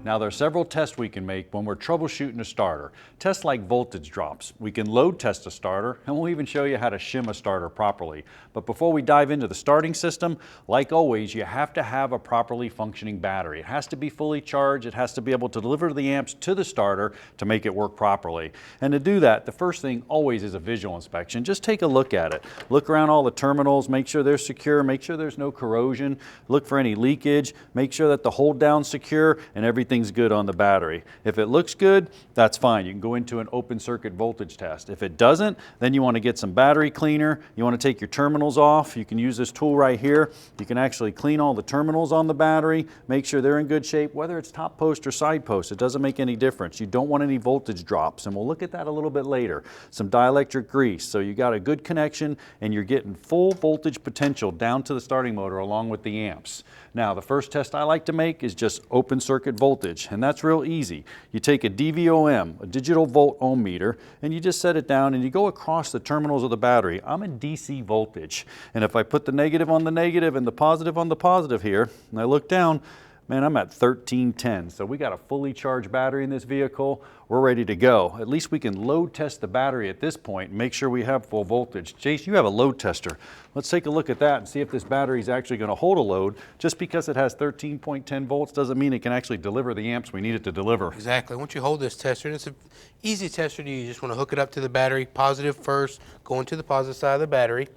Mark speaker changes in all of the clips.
Speaker 1: Now there are several tests we can make when we're troubleshooting a starter. Tests like voltage drops. We can load test a starter, and we'll even show you how to shim a starter properly. But before we dive into the starting system, like always, you have to have a properly functioning battery. It has to be fully charged. It has to be able to deliver the amps to the starter to make it work properly. And to do that, the first thing always is a visual inspection. Just take a look at it. Look around all the terminals, make sure they're secure, make sure there's no corrosion, look for any leakage, make sure that the hold down's secure, and everything's good on the battery. If it looks good, that's fine. You can go into an open circuit voltage test. If it doesn't, then you want to get some battery cleaner. You want to take your terminals off. You can use this tool right here. You can actually clean all the terminals on the battery, make sure they're in good shape, whether it's top post or side post. It doesn't make any difference. You don't want any voltage drops, and we'll look at that a little bit later. Some dielectric grease, so you got a good connection and you're getting full voltage potential down to the starting motor along with the amps. Now, the first test I like to make is just open circuit voltage, and that's real easy. You take a DVOM, a digital volt ohm meter, and you just set it down and you go across the terminals of the battery. I'm in DC voltage, and if I put the negative on the negative and the positive on the positive here, and I look down, man, I'm at 1310. So we got a fully charged battery in this vehicle. We're ready to go. At least we can load test the battery at this point and make sure we have full voltage. Jace, you have a load tester. Let's take a look at that and see if this battery is actually going to hold a load. Just because it has 13.10 volts doesn't mean it can actually deliver the amps we need it to deliver.
Speaker 2: Exactly. Once you hold this tester, and it's an easy tester to use. You just want to hook it up to the battery, positive first, go into the positive side of the battery,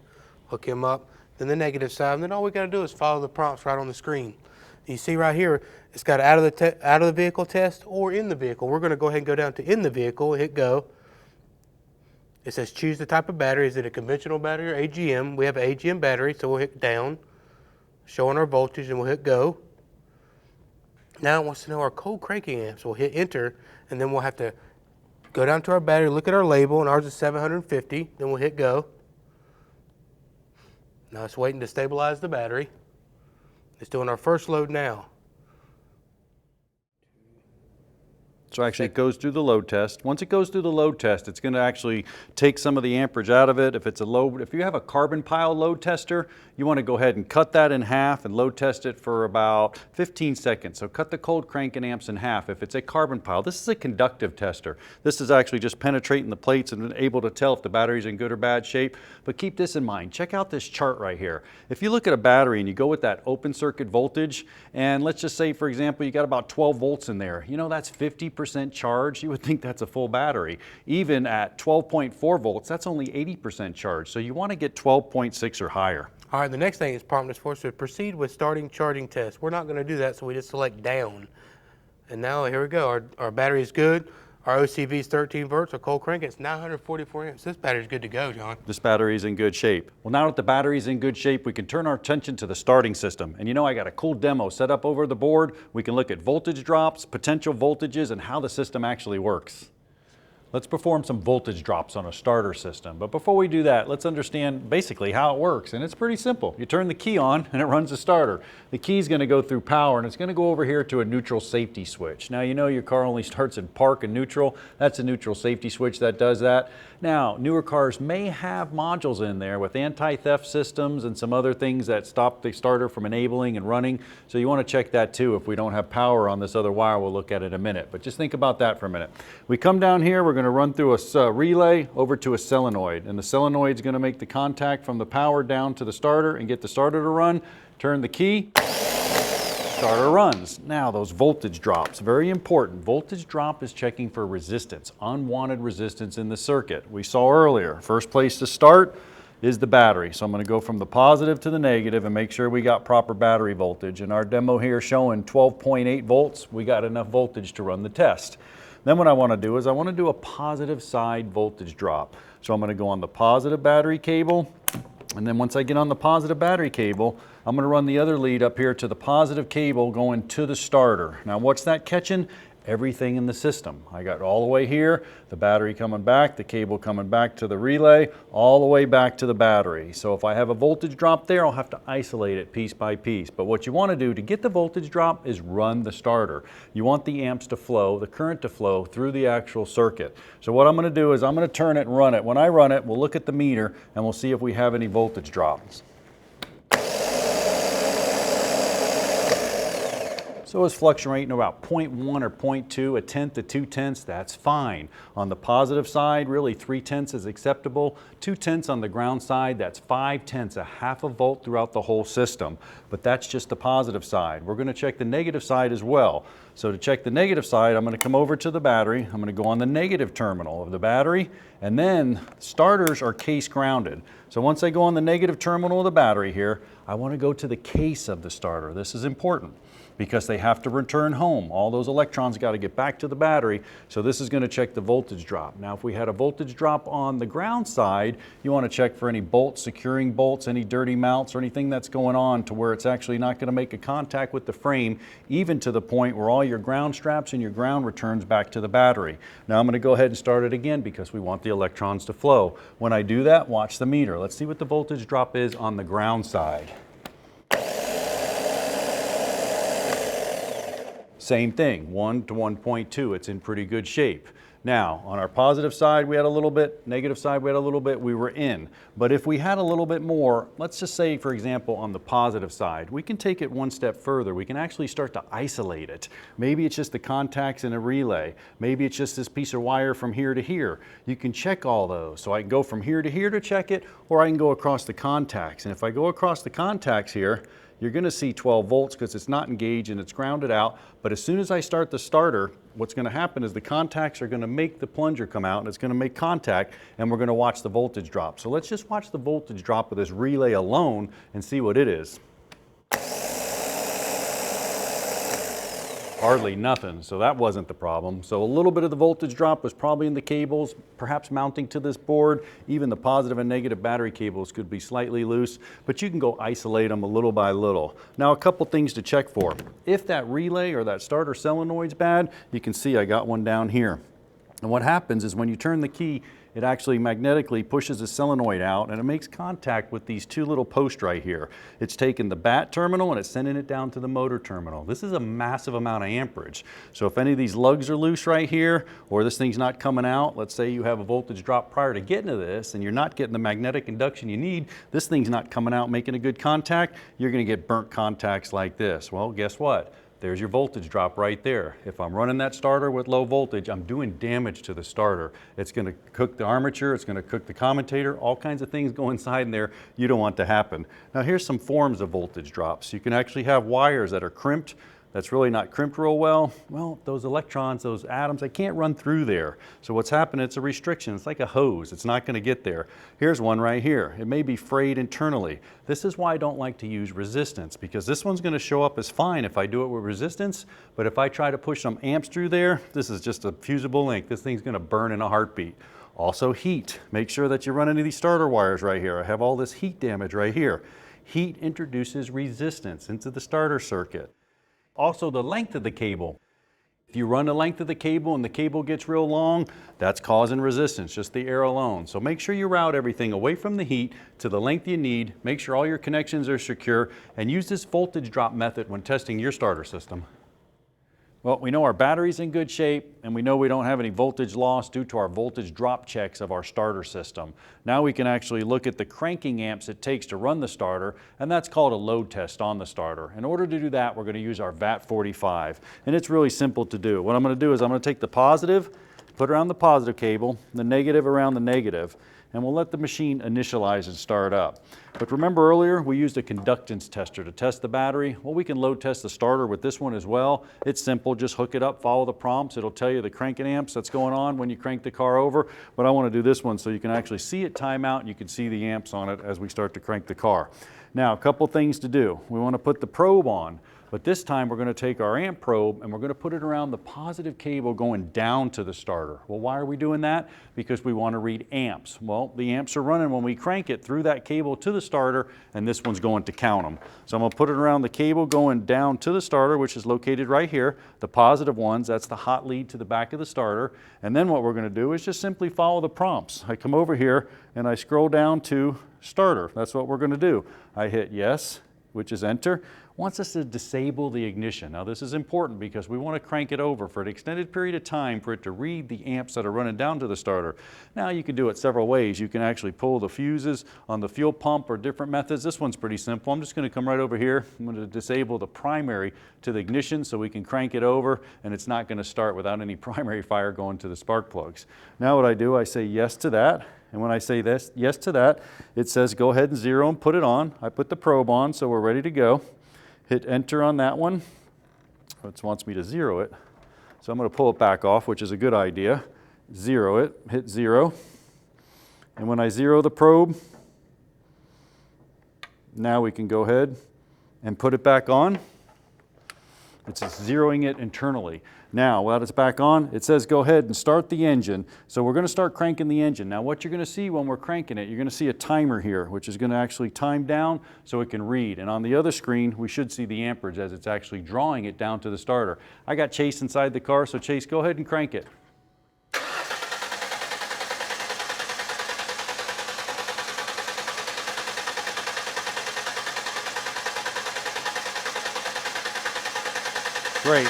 Speaker 2: hook him up, then the negative side, and then all we got to do is follow the prompts right on the screen. You see right here, it's got out of the vehicle test or in the vehicle. We're going to go ahead and go down to in the vehicle, hit go. It says choose the type of battery. Is it a conventional battery or AGM? We have an AGM battery, so we'll hit down, showing our voltage, and we'll hit go. Now it wants to know our cold cranking amps. We'll hit enter, and then we'll have to go down to our battery, look at our label, and ours is 750. Then we'll hit go. Now it's waiting to stabilize the battery. It's doing our first load now.
Speaker 1: So actually it goes through the load test. Once it goes through the load test, it's going to actually take some of the amperage out of it. If you have a carbon pile load tester, you want to go ahead and cut that in half and load test it for about 15 seconds. So cut the cold cranking amps in half if it's a carbon pile. This is a conductive tester. This is actually just penetrating the plates and able to tell if the battery's in good or bad shape. But keep this in mind. Check out this chart right here. If you look at a battery and you go with that open circuit voltage, and let's just say, for example, you got about 12 volts in there. You know, that's 50% charged. You would think that's a full battery. Even at 12.4 volts, that's only 80% charged. So you want to get 12.6 or higher.
Speaker 2: All right, the next thing is prompting us for us to proceed with starting charging test. We're not going to do that, so we just select down. And now here we go. Our battery is good. Our OCV is 13 volts. Our cold crank, it's 944 amps. This battery's good to go, John.
Speaker 1: This battery is in good shape. Well, now that the battery's in good shape, we can turn our attention to the starting system. And you know, I got a cool demo set up over the board. We can look at voltage drops, potential voltages, and how the system actually works. Let's perform some voltage drops on a starter system. But before we do that, let's understand basically how it works. And it's pretty simple. You turn the key on and it runs the starter. The key is going to go through power and it's going to go over here to a neutral safety switch. Now, you know your car only starts in park and neutral. That's a neutral safety switch that does that. Now, newer cars may have modules in there with anti-theft systems and some other things that stop the starter from enabling and running. So you want to check that too if we don't have power on this other wire. We'll look at it in a minute. But just think about that for a minute. We come down here, we're going to run through a relay over to a solenoid, and the solenoid is going to make the contact from the power down to the starter and get the starter to run. Turn the key, starter runs. Now those voltage drops, very important. Voltage drop is checking for resistance, unwanted resistance in the circuit. We saw earlier, first place to start is the battery. So I'm going to go from the positive to the negative and make sure we got proper battery voltage. And our demo here showing 12.8 volts, we got enough voltage to run the test. Then what I want to do is I want to do a positive side voltage drop. So I'm going to go on the positive battery cable, and then once I get on the positive battery cable, I'm going to run the other lead up here to the positive cable going to the starter. Now what's that catching? Everything in the system. I got all the way here, the battery coming back, the cable coming back to the relay, all the way back to the battery. So if I have a voltage drop there, I'll have to isolate it piece by piece. But what you want to do to get the voltage drop is run the starter. You want the amps to flow, the current to flow through the actual circuit. So what I'm going to do is I'm going to turn it and run it. When I run it, we'll look at the meter and we'll see if we have any voltage drops. So it's fluctuating about 0.1 or 0.2, a tenth to 2/10, that's fine. On the positive side, really 3/10 is acceptable. 2/10 on the ground side, that's 5/10, a half a volt throughout the whole system. But that's just the positive side. We're going to check the negative side as well. So to check the negative side, I'm going to come over to the battery. I'm going to go on the negative terminal of the battery, and then starters are case grounded. So once I go on the negative terminal of the battery here, I want to go to the case of the starter. This is important because they have to return home. All those electrons got to get back to the battery, so this is going to check the voltage drop. Now if we had a voltage drop on the ground side, you want to check for any bolts, securing bolts, any dirty mounts or anything that's going on to where it's actually not going to make a contact with the frame, even to the point where all your ground straps and your ground returns back to the battery. Now I'm going to go ahead and start it again because we want the electrons to flow. When I do that, watch the meter. Let's see what the voltage drop is on the ground side. Same thing, 1 to 1.2, it's in pretty good shape. Now, on our positive side, we had a little bit, negative side, we had a little bit, we were in. But if we had a little bit more, let's just say, for example, on the positive side, we can take it one step further. We can actually start to isolate it. Maybe it's just the contacts in a relay. Maybe it's just this piece of wire from here to here. You can check all those. So I can go from here to here to check it, or I can go across the contacts. And if I go across the contacts here, you're going to see 12 volts because it's not engaged and it's grounded out. But as soon as I start the starter, what's going to happen is the contacts are going to make the plunger come out and it's going to make contact, and we're going to watch the voltage drop. So let's just watch the voltage drop with this relay alone and see what it is. Hardly nothing, so that wasn't the problem. So a little bit of the voltage drop was probably in the cables, perhaps mounting to this board. Even the positive and negative battery cables could be slightly loose, but you can go isolate them a little by little. Now a couple things to check for. If that relay or that starter solenoid's bad, you can see I got one down here. And what happens is when you turn the key, it actually magnetically pushes the solenoid out and it makes contact with these two little posts right here. It's taking the bat terminal and it's sending it down to the motor terminal. This is a massive amount of amperage. So if any of these lugs are loose right here, or this thing's not coming out, let's say you have a voltage drop prior to getting to this and you're not getting the magnetic induction you need, this thing's not coming out making a good contact, you're going to get burnt contacts like this. Well, guess what? There's your voltage drop right there. If I'm running that starter with low voltage, I'm doing damage to the starter. It's going to cook the armature, it's going to cook the commutator, all kinds of things go inside in there you don't want to happen. Now here's some forms of voltage drops. You can actually have wires that are crimped, that's really not crimped real well. Well, those electrons, those atoms, they can't run through there. So what's happened, it's a restriction. It's like a hose. It's not going to get there. Here's one right here. It may be frayed internally. This is why I don't like to use resistance, because this one's going to show up as fine if I do it with resistance, but if I try to push some amps through there, this is just a fusible link. This thing's going to burn in a heartbeat. Also heat. Make sure that you run any of these starter wires right here. I have all this heat damage right here. Heat introduces resistance into the starter circuit. Also the length of the cable. If you run the length of the cable and the cable gets real long, that's causing resistance, just the air alone. So make sure you route everything away from the heat to the length you need, make sure all your connections are secure, and use this voltage drop method when testing your starter system. Well, we know our battery's in good shape, and we know we don't have any voltage loss due to our voltage drop checks of our starter system. Now we can actually look at the cranking amps it takes to run the starter, and that's called a load test on the starter. In order to do that, we're going to use our VAT45, and it's really simple to do. What I'm going to do is I'm going to take the positive, put around the positive cable, the negative around the negative, and we'll let the machine initialize and start up. But remember earlier, we used a conductance tester to test the battery. Well, we can load test the starter with this one as well. It's simple, just hook it up, follow the prompts. It'll tell you the cranking amps that's going on when you crank the car over. But I want to do this one so you can actually see it time out and you can see the amps on it as we start to crank the car. Now, a couple things to do. We want to put the probe on. But this time we're going to take our amp probe and we're going to put it around the positive cable going down to the starter. Well, why are we doing that? Because we want to read amps. Well, the amps are running when we crank it through that cable to the starter, and this one's going to count them. So I'm going to put it around the cable going down to the starter, which is located right here. The positive ones, that's the hot lead to the back of the starter. And then what we're going to do is just simply follow the prompts. I come over here and I scroll down to starter. That's what we're going to do. I hit yes, which is enter, wants us to disable the ignition. Now this is important because we want to crank it over for an extended period of time for it to read the amps that are running down to the starter. Now you can do it several ways. You can actually pull the fuses on the fuel pump or different methods. This one's pretty simple. I'm just going to come right over here. I'm going to disable the primary to the ignition so we can crank it over and it's not going to start without any primary fire going to the spark plugs. Now what I do, I say yes to that. And when I say this, yes to that, it says go ahead and zero and put it on. I put the probe on, so we're ready to go. Hit enter on that one. It wants me to zero it. So I'm going to pull it back off, which is a good idea. Zero it, hit zero. And when I zero the probe, now we can go ahead and put it back on. It's zeroing it internally. Now, while it's back on, it says go ahead and start the engine. So we're going to start cranking the engine. Now what you're going to see when we're cranking it, you're going to see a timer here, which is going to actually time down so it can read. And on the other screen, we should see the amperage as it's actually drawing it down to the starter. I got Chase inside the car, so Chase, go ahead and crank it. Great.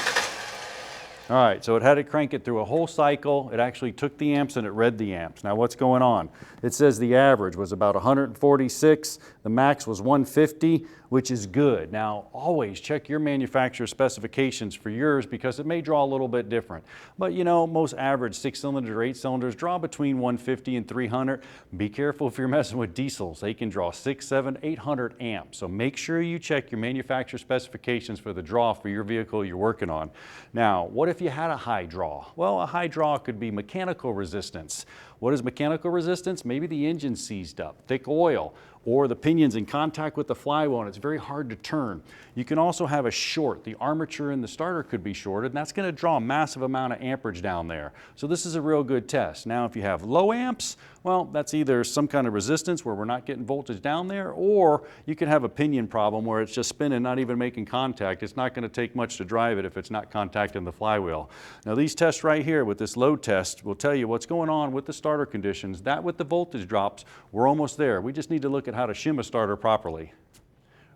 Speaker 1: All right, so it had to crank it through a whole cycle. It actually took the amps and it read the amps. Now what's going on? It says the average was about 146, the max was 150, which is good. Now always check your manufacturer specifications for yours because it may draw a little bit different. But you know, most average 6-cylinder or 8-cylinders draw between 150 and 300. Be careful if you're messing with diesels. They can draw 600, 700, 800 amps. So make sure you check your manufacturer specifications for the draw for your vehicle you're working on. Now, what if you had a high draw? Well, a high draw could be mechanical resistance. What is mechanical resistance? Maybe the engine's seized up, thick oil, or the pinion's in contact with the flywheel and it's very hard to turn. You can also have a short. The armature in the starter could be shorted and that's going to draw a massive amount of amperage down there. So this is a real good test. Now if you have low amps, well, that's either some kind of resistance where we're not getting voltage down there, or you can have a pinion problem where it's just spinning, not even making contact. It's not going to take much to drive it if it's not contacting the flywheel. Now these tests right here with this load test will tell you what's going on with the starter conditions. That with the voltage drops, we're almost there. We just need to look at how to shim a starter properly.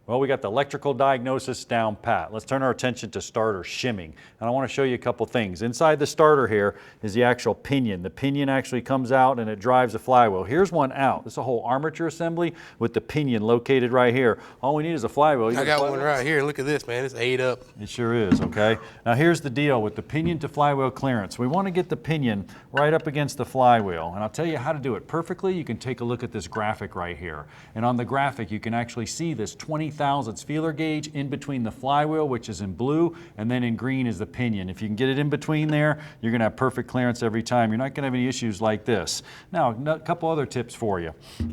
Speaker 1: Well, we got the electrical diagnosis down pat. Let's turn our attention to starter shimming. And I want to show you a couple things. Inside the starter here is the actual pinion. The pinion actually comes out and it drives the flywheel. Here's one out. This is a whole armature assembly with the pinion located right here. All we need is a flywheel.
Speaker 2: I got one right here. Look at this, man. It's 8 up.
Speaker 1: It sure is, okay? Now here's the deal with the pinion to flywheel clearance. We want to get the pinion right up against the flywheel. And I'll tell you how to do it perfectly. You can take a look at this graphic right here. And on the graphic, you can actually see this 20 thousandths feeler gauge in between the flywheel, which is in blue, and then in green is the pinion. If you can get it in between there, you're going to have perfect clearance every time. You're not going to have any issues like this. Now, a couple other tips for you.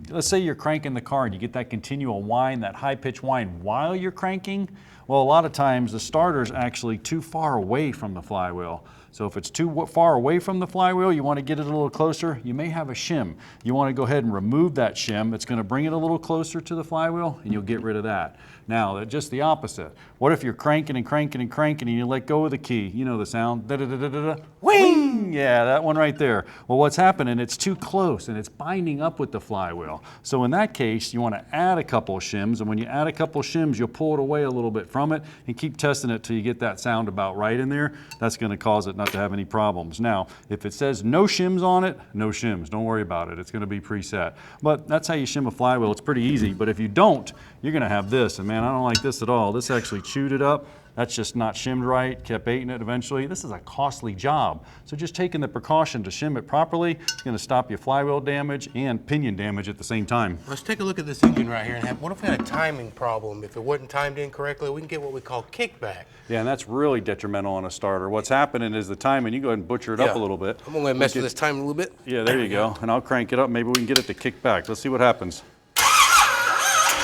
Speaker 1: Let's say you're cranking the car and you get that continual whine, that high-pitched whine while you're cranking. Well, a lot of times the starter's actually too far away from the flywheel. So if it's too far away from the flywheel, you want to get it a little closer, you may have a shim. You want to go ahead and remove that shim. It's going to bring it a little closer to the flywheel and you'll get rid of that. Now, just the opposite. What if you're cranking and cranking and cranking and you let go of the key? You know the sound, da-da-da-da-da-da, wing! Yeah, that one right there. Well, what's happening, it's too close and it's binding up with the flywheel. So in that case, you want to add a couple of shims, and when you add a couple of shims, you'll pull it away a little bit from it and keep testing it till you get that sound about right in there. That's going to cause it not to have any problems. Now, if it says no shims on it, no shims. Don't worry about it. It's going to be preset. But that's how you shim a flywheel. It's pretty easy. But if you don't, you're going to have this. And man, I don't like this at all. This actually chewed it up. That's just not shimmed right, kept eating it eventually. This is a costly job. So just taking the precaution to shim it properly is going to stop your flywheel damage and pinion damage at the same time.
Speaker 2: Let's take a look at this engine right here and have, what if we had a timing problem? If it wasn't timed in correctly, we can get what we call kickback.
Speaker 1: Yeah, and that's really detrimental on a starter. What's happening is the timing, you go ahead and butcher it up a little bit.
Speaker 2: I'm gonna mess with this timing a little bit.
Speaker 1: Yeah, there you go. And I'll crank it up. Maybe we can get it to kick back. Let's see what happens.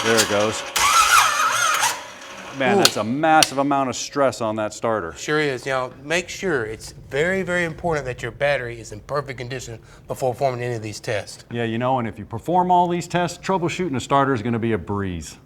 Speaker 1: There it goes. Man, that's a massive amount of stress on that starter.
Speaker 2: Sure is. Now, make sure it's very, very important that your battery is in perfect condition before performing any of these tests.
Speaker 1: Yeah, you know, and if you perform all these tests, troubleshooting a starter is going to be a breeze.